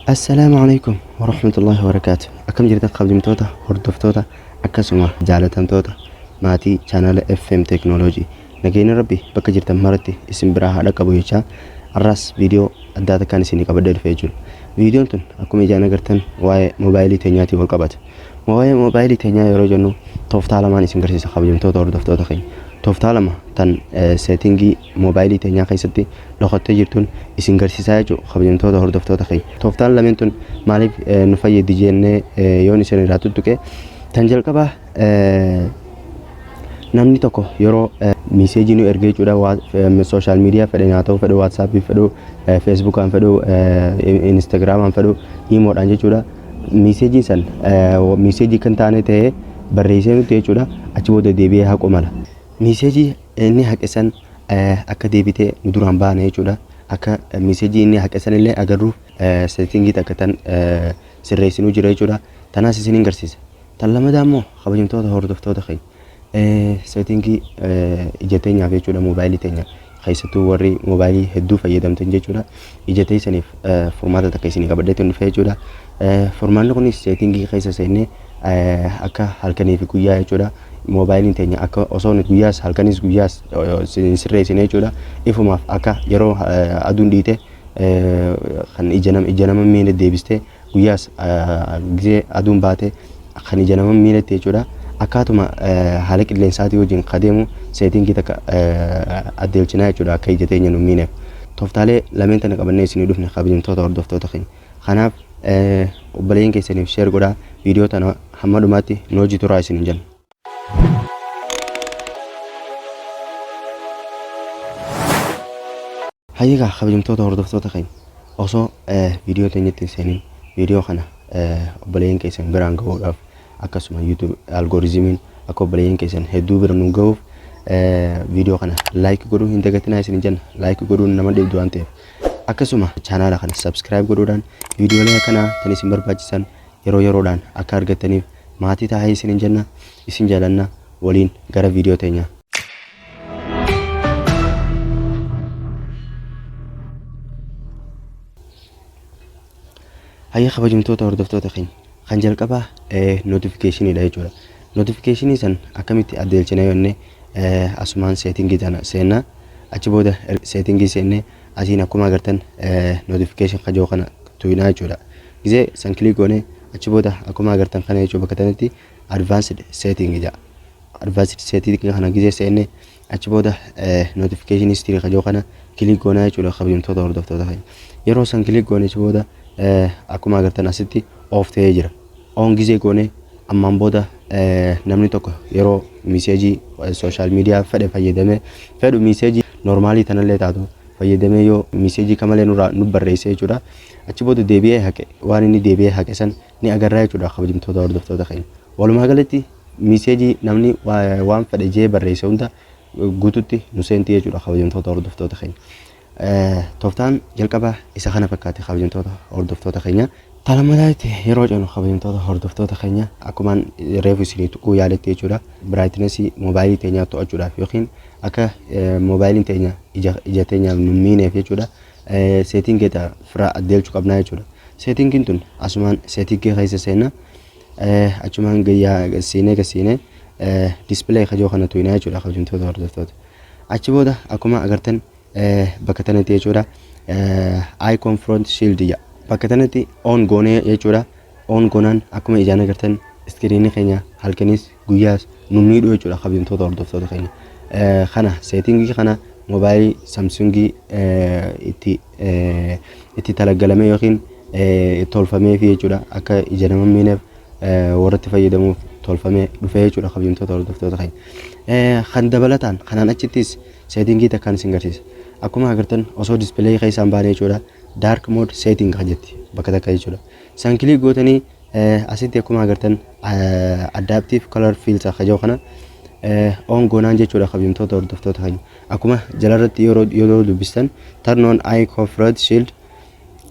السلام عليكم ورحمة الله وبركاته. أكم جريدة قبضمتوتا هردفتوتا أكسما جالتمتوتا ماتي channel FM Technology نجينا ربي بك جريدة مرتي اسم براها لك أبو يشا الراس فيديو أداتا كان سيني قبل الفيجول فيديو تون أكم جانا قرتن واي موبايلي تنياتي والقبات واي موبايلي تنيا يروجنو توفت على ما نسين قرسيس قبضمتوتا هردفتوتا خين توفت على ما تن سيتنجي موبايلي تنيا خيستي لغت جرتون اسين قرسيسا جو قبضمتوتا هردفتوتا خين توفت على لمنتون مالف نفاي ديجين يوني سنة راتو تكي تنجل كبا namni tokko yeroo message nu ergee jechuudha social media fedhan haa ta'u fedhu WhatsApp fedhu Facebook an fedhu Instagram an fedhu email dhaan jechuudha message san message kan taane ta'e barreessee nuti jechuudha achi booda deebi'ee haqu mala message inni haqesan akka deebitee nu duraan baane jechuudha akka message inni haqesan illee agarru setting takka tan sirreessinu jira jechuudha tanaas isin garsiisa tan lamada ammoo kabajamtoota hordoftoota kee settingi ijatenya jechuudha mobaayilii teenya keessattuu warri mobaayilii hedduu fayyadamtan jechuudha ijatee saniif formaata takka isin qabaddeetu dhufe jechuudha formaanni kunis settingi keessa seenne akka halkanii fi guyyaa jechuudha mobaayiliin teenya akka osoo guyyaas halkanis guyyaas sirreessine jechuudha ifumaaf akka yeroo aduun dhiite kan ija nama miine deebiste guyyaas gisee aduun baate kan ija nama miinetti jechuudha akkatuma haala qilleensaatii wajjin qadeemu settingi takka addeelchinaa jechuudha akka ija teenya nu miineef tooftaalee lameen tana qabannee isin dhufne kabajamtoota hordoftoota keenya kanaaf obboleeyyan keessaniif share godhaa viidiyoo tana hamma dhumaatti nu hojii turaa isin jenna. Hayyigaa kabajamtoota hordoftoota keenya osoo viidiyoo teenyatti seeniin viidiyoo kana obboleeyyan keessan biraan gahuudhaaf akkasuma YouTube algoritmiin akka obboleeyyan keessan hedduu bira nu gahuuf viidiyoo kana like godhuu hin dagatinaa isin jenna like godhuun nama dhibdu waan ta'eef akkasuma chaanaala kana subscribe godhuudhaan viidiyoolee kana tan isin barbaachisan yeroo yeroodhaan akka argattaniif maatii taa'aa isin jenna isin jaalanna waliin gara viidiyoo teenyaa. Hayya kabajamtoota hordoftoota keenya kan jalqabaa notification dha jechuudha notification san akkamitti addeelchina yoonne asumaan settingi tana seenna achi booda settingi seenne asiin akkuma agartan notification kajoo kana tuyna jechuudha gisee san click goone achi booda akkuma agartan kana jechuudha bakka tanatti advanced setting ja advanced setting kana gisee seenne achi booda notification history kajoo kana click goona jechuudha kabajamtoota hordoftoota keenya yeroo san click goone achi booda akkuma agartan asitti off ta'ee jira on gisee goone ammaan booda namni tokko yeroo message social media fedhe fayyadame fedhu message normally tanallee taatu fayyadame yoo message kamalee nu barreessee jechuudha achi booda deebi'ee haqe waan inni deebi'ee haqe san ni agarraa jechuudha kabajamtoota hordoftoota keenya walumaa galatti message namni waan fedhe jee barreesse hunda guututti nu seenti jechuudha kabajamtoota hordoftoota keenya tooftaan jalqabaa isa kana fakkaate kabajamtoota hordoftoota keenya talamadaatti yeroo ceenu kabajamtoota hordoftoota keenya akkumaan reefu isinii tuquu yaaletti jechuudha brightness mobaayilii teenyaa to'achuudhaaf yookiin akka mobaayiliin teenya ija teenyaaf nu miineef jechuudha settingii ta fira addeelchuu qabnaa jechuudha settingiin tun asumaan settingii keessa seenna achumaan gasiinee display kajoo kana tuyinaa jechuudha kabajamtoota hordoftoota achi booda akkuma agartan bakka tanatti jechuudha icon front shield ja bakka tanatti on goone jechuudha on goonaan akkuma ijaan agartan iskiriinii keenya halkanis guyyaas nu miidhu jechuudha kabajamtoota hordoftoota keenya kana settingii kana mobaayilii samsungii itti talaggalame yookiin tolfamee fi jechuudha akka ija nama miineef warratti fayyadamuuf tolfamee dhufee jechuudha kabajamtoota hordoftoota keenya kan dabalataan kanaan achittis settingii takkaan isin garsiisa akkuma agartan osoo display keessaan baane jechuudha dark mode setting kajetti bakka takka jechuudha san click gootanii asitti akkuma agartan adaptive color filter kajoo kana on goonaan jechuudha kabajamtoota hordoftoota keenya akkuma jalarratti yeroo dubbistan turn on icon front shield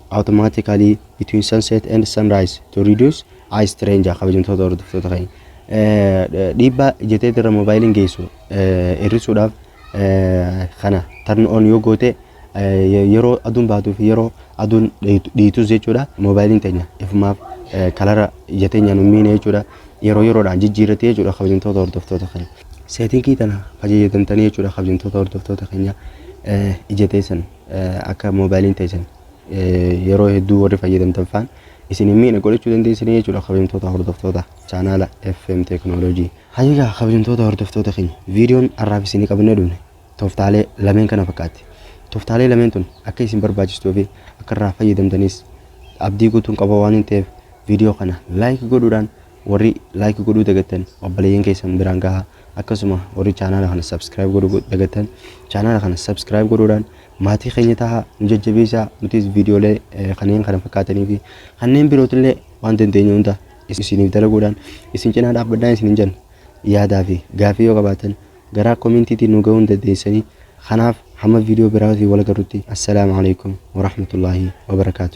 automatically between sunset and sunrise to reduce eye strain ja kabajamtoota hordoftoota keenya dhiibbaa ijatee irra mobaayiliin geessu hir'isuudhaaf kana turn on yoo goote yeroo aduun baatu fi yeroo aduun dhiitus jechuudha moobaayiliin teenya ifumaaf kalara ija teenyaan uummiine jechuudha yeroo yeroodhaan jijjiirratee jechuudha kabajamtoota hordoftoota keenya. Seetingii tana fayyadamtanii jechuudha kabajamtoota hordoftoota keenya ija teessan akka moobaayiliin teessan yeroo hedduu warri fayyadamtan faan isin miidha godhachuu dandeessanii jechuudha kabajamtoota hordoftoota chaanaala FM Teknooloojii. Hayyaa kabajamtoota hordoftoota keenya viidiyoon har'aaf isinii qabannee dhufne tooftaalee lameen kana fakkaatti. Tooftaalee lameen tun akka isin barbaachistuu fi akka irraa fayyadamtanis abdii guutuun qaba waan ta'eef viidiyoo kana laayik godhuudhaan warri laayik godhuu dagattan obboleeyyan keessan biraan gahaa akkasuma warri chaanaala kana subscribe godhuu dagattan chaanaala kana subscribe godhuudhaan maatii keenya tahaa nu jajjabeessaa nutis viidiyoolee kanneen kana fakkaatanii fi kanneen birootillee waan dandeenyu hunda isiniif dalaguudhaan isin cinaa dhaabbadhaan isin hin jennu yaadaa fi gaafii yoo qabaatan garaa koomentiitiin nu ga'uu dandeessanii kanaaf hamma viidiyoo biraatii wal agarrutti assalaamu alaykum wa rahmatullaahi wa barakaatu.